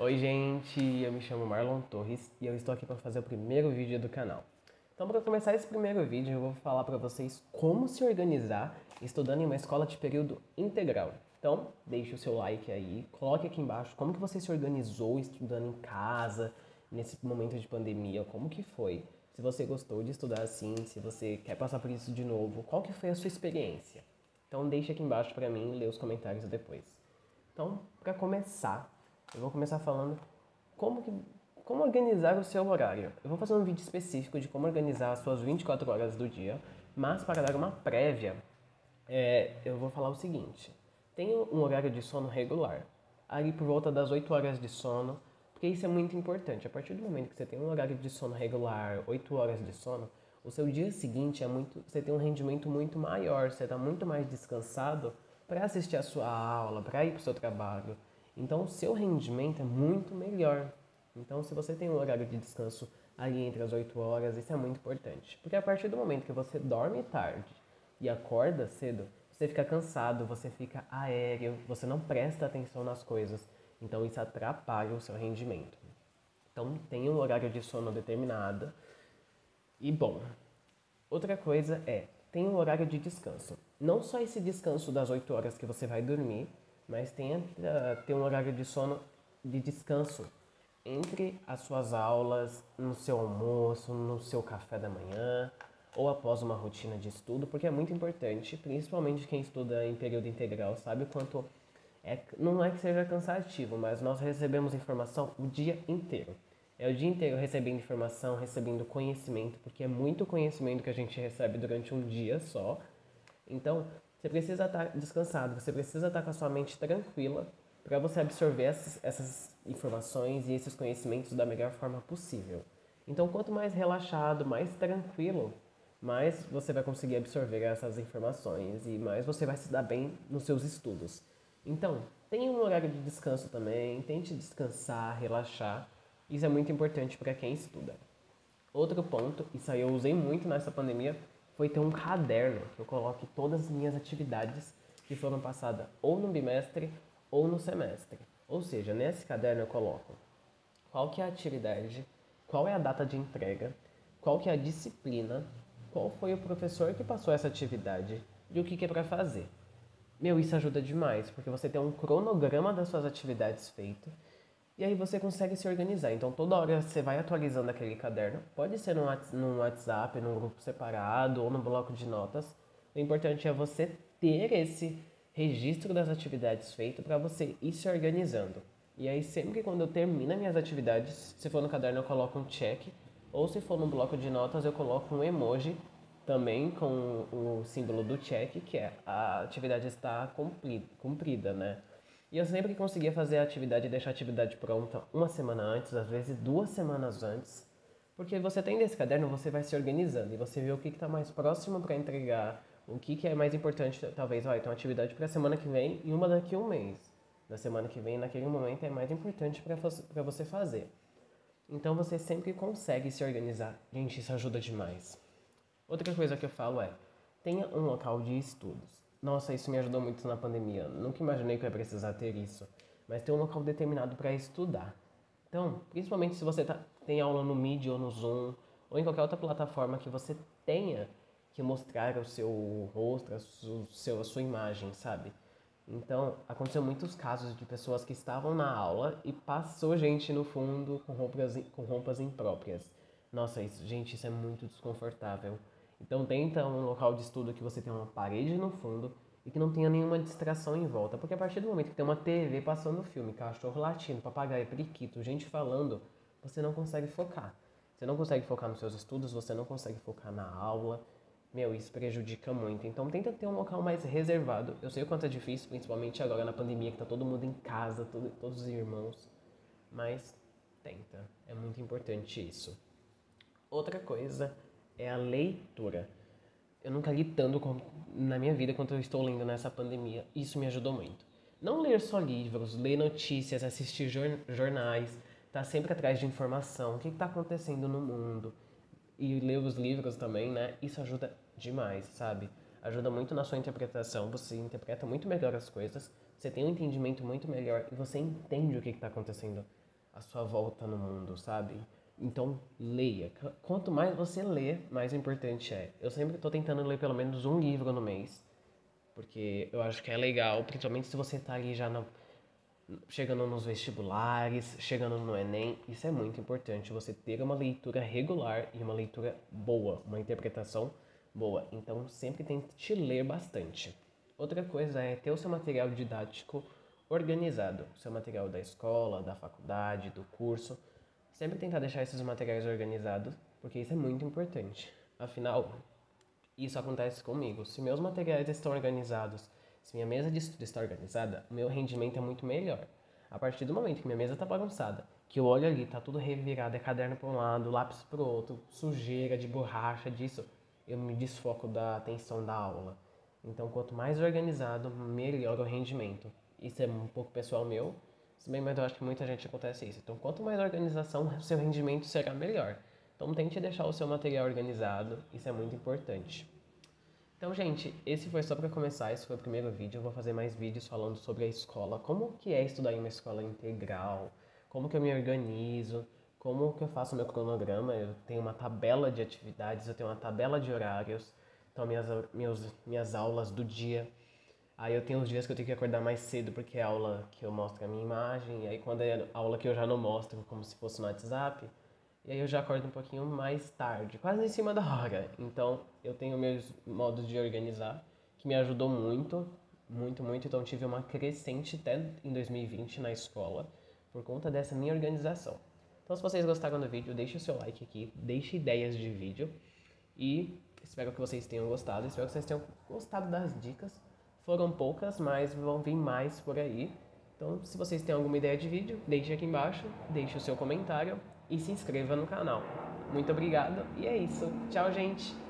Oi gente, eu me chamo Marlon Torres e eu estou aqui para fazer o primeiro vídeo do canal. Então, para começar esse primeiro vídeo, eu vou falar para vocês como se organizar estudando em uma escola de período integral. Então, deixe o seu like aí, coloque aqui embaixo como que você se organizou estudando em casa, nesse momento de pandemia, como que foi? Se você gostou de estudar assim, se você quer passar por isso de novo, qual que foi a sua experiência? Então, deixe aqui embaixo para mim ler os comentários depois. Então, para começar, eu vou começar falando como, que, como organizar o seu horário. Eu vou fazer um vídeo específico de como organizar as suas 24 horas do dia, mas para dar uma prévia, eu vou falar o seguinte. Tenha um horário de sono regular, ali por volta das 8 horas de sono, porque isso é muito importante. A partir do momento que você tem um horário de sono regular, 8 horas de sono, o seu dia seguinte você tem um rendimento muito maior, você está muito mais descansado para assistir a sua aula, para ir para o seu trabalho. Então, o seu rendimento é muito melhor. Então, se você tem um horário de descanso ali entre as 8 horas, isso é muito importante. Porque a partir do momento que você dorme tarde e acorda cedo, você fica cansado, você fica aéreo, você não presta atenção nas coisas. Então, isso atrapalha o seu rendimento. Então, tenha um horário de sono determinado. E bom, outra coisa tenha um horário de descanso. Não só esse descanso das 8 horas que você vai dormir, mas ter um horário de sono de descanso entre as suas aulas, no seu almoço, no seu café da manhã ou após uma rotina de estudo, porque é muito importante, principalmente quem estuda em período integral, sabe o quanto não é que seja cansativo, mas nós recebemos informação o dia inteiro. É o dia inteiro recebendo informação, recebendo conhecimento, porque é muito conhecimento que a gente recebe durante um dia só. Então, você precisa estar descansado, você precisa estar com a sua mente tranquila para você absorver essas informações e esses conhecimentos da melhor forma possível. Então, quanto mais relaxado, mais tranquilo, mais você vai conseguir absorver essas informações e mais você vai se dar bem nos seus estudos. Então, tenha um horário de descanso também, tente descansar, relaxar. Isso é muito importante para quem estuda. Outro ponto, isso aí eu usei muito nessa pandemia, foi ter um caderno que eu coloque todas as minhas atividades que foram passadas ou no bimestre ou no semestre. Ou seja, nesse caderno eu coloco qual que é a atividade, qual é a data de entrega, qual que é a disciplina, qual foi o professor que passou essa atividade e o que é para fazer. Meu, isso ajuda demais, porque você tem um cronograma das suas atividades feito e aí você consegue se organizar. Então toda hora você vai atualizando aquele caderno. Pode ser num WhatsApp, num grupo separado ou no bloco de notas. O importante é você ter esse registro das atividades feitas para você ir se organizando. E aí sempre que quando eu termino as minhas atividades, se for no caderno eu coloco um check, ou se for no bloco de notas eu coloco um emoji também com o símbolo do check, que é a atividade está cumprida, né? E eu sempre conseguia fazer a atividade e deixar a atividade pronta uma semana antes, às vezes 2 semanas antes, porque você tem nesse caderno, você vai se organizando e você vê o que está mais próximo para entregar, o que é mais importante, talvez, ó, então atividade para a semana que vem e uma daqui a um mês. Na semana que vem, naquele momento, é mais importante para você fazer. Então você sempre consegue se organizar. Gente, isso ajuda demais. Outra coisa que eu falo tenha um local de estudos. Nossa, isso me ajudou muito na pandemia. Nunca imaginei que eu ia precisar ter isso. Mas ter um local determinado para estudar. Então, principalmente se você tem aula no Meet ou no Zoom, ou em qualquer outra plataforma que você tenha que mostrar o seu rosto, a sua imagem, sabe? Então, aconteceu muitos casos de pessoas que estavam na aula e passou gente no fundo com roupas impróprias. Nossa, gente, isso é muito desconfortável. Então, tenta um local de estudo que você tenha uma parede no fundo e que não tenha nenhuma distração em volta. Porque a partir do momento que tem uma TV passando filme, cachorro latindo, papagaio, periquito, gente falando, você não consegue focar. Você não consegue focar nos seus estudos, você não consegue focar na aula. Meu, isso prejudica muito. Então tenta ter um local mais reservado. Eu sei o quanto é difícil, principalmente agora na pandemia, que tá todo mundo em casa, todos os irmãos. Mas tenta. É muito importante isso. Outra coisa é a leitura. Eu nunca li tanto na minha vida quanto eu estou lendo nessa pandemia. Isso me ajudou muito. Não ler só livros, ler notícias, assistir jornais, estar sempre atrás de informação, o que está acontecendo no mundo. E ler os livros também, né? Isso ajuda demais, sabe? Ajuda muito na sua interpretação, você interpreta muito melhor as coisas, você tem um entendimento muito melhor e você entende o que está acontecendo a sua volta no mundo, sabe? Então, leia. Quanto mais você lê, mais importante é. Eu sempre estou tentando ler pelo menos um livro no mês, porque eu acho que é legal, principalmente se você está ali já chegando nos vestibulares, chegando no Enem. Isso é muito importante, você ter uma leitura regular e uma leitura boa, uma interpretação boa. Então, sempre tente ler bastante. Outra coisa é ter o seu material didático organizado, o seu material da escola, da faculdade, do curso. Sempre tentar deixar esses materiais organizados, porque isso é muito importante. Afinal, isso acontece comigo. Se meus materiais estão organizados, se minha mesa de estudo está organizada, o meu rendimento é muito melhor. A partir do momento que minha mesa está bagunçada, que eu olho ali, tá tudo revirado, é caderno para um lado, lápis para o outro, sujeira de borracha, disso, eu me desfoco da atenção da aula. Então, quanto mais organizado, melhor o rendimento. Isso é um pouco pessoal meu, se bem, mas eu acho que muita gente acontece isso. Então, quanto mais organização, o seu rendimento será melhor. Então, tente deixar o seu material organizado, isso é muito importante. Então, gente, esse foi só para começar, esse foi o primeiro vídeo. Eu vou fazer mais vídeos falando sobre a escola, como que é estudar em uma escola integral, como que eu me organizo, como que eu faço meu cronograma. Eu tenho uma tabela de atividades, eu tenho uma tabela de horários, então minhas aulas do dia. Aí eu tenho uns dias que eu tenho que acordar mais cedo porque é aula que eu mostro a minha imagem, e aí quando é aula que eu já não mostro, como se fosse no WhatsApp, e aí eu já acordo um pouquinho mais tarde, quase em cima da hora. Então eu tenho meus modos de organizar, que me ajudou muito, muito, muito. Então tive uma crescente até em 2020 na escola, por conta dessa minha organização. Então se vocês gostaram do vídeo, deixe o seu like aqui, deixe ideias de vídeo, e espero que vocês tenham gostado, espero que vocês tenham gostado das dicas. Foram poucas, mas vão vir mais por aí. Então, se vocês têm alguma ideia de vídeo, deixe aqui embaixo, deixe o seu comentário e se inscreva no canal. Muito obrigado e é isso. Tchau, gente!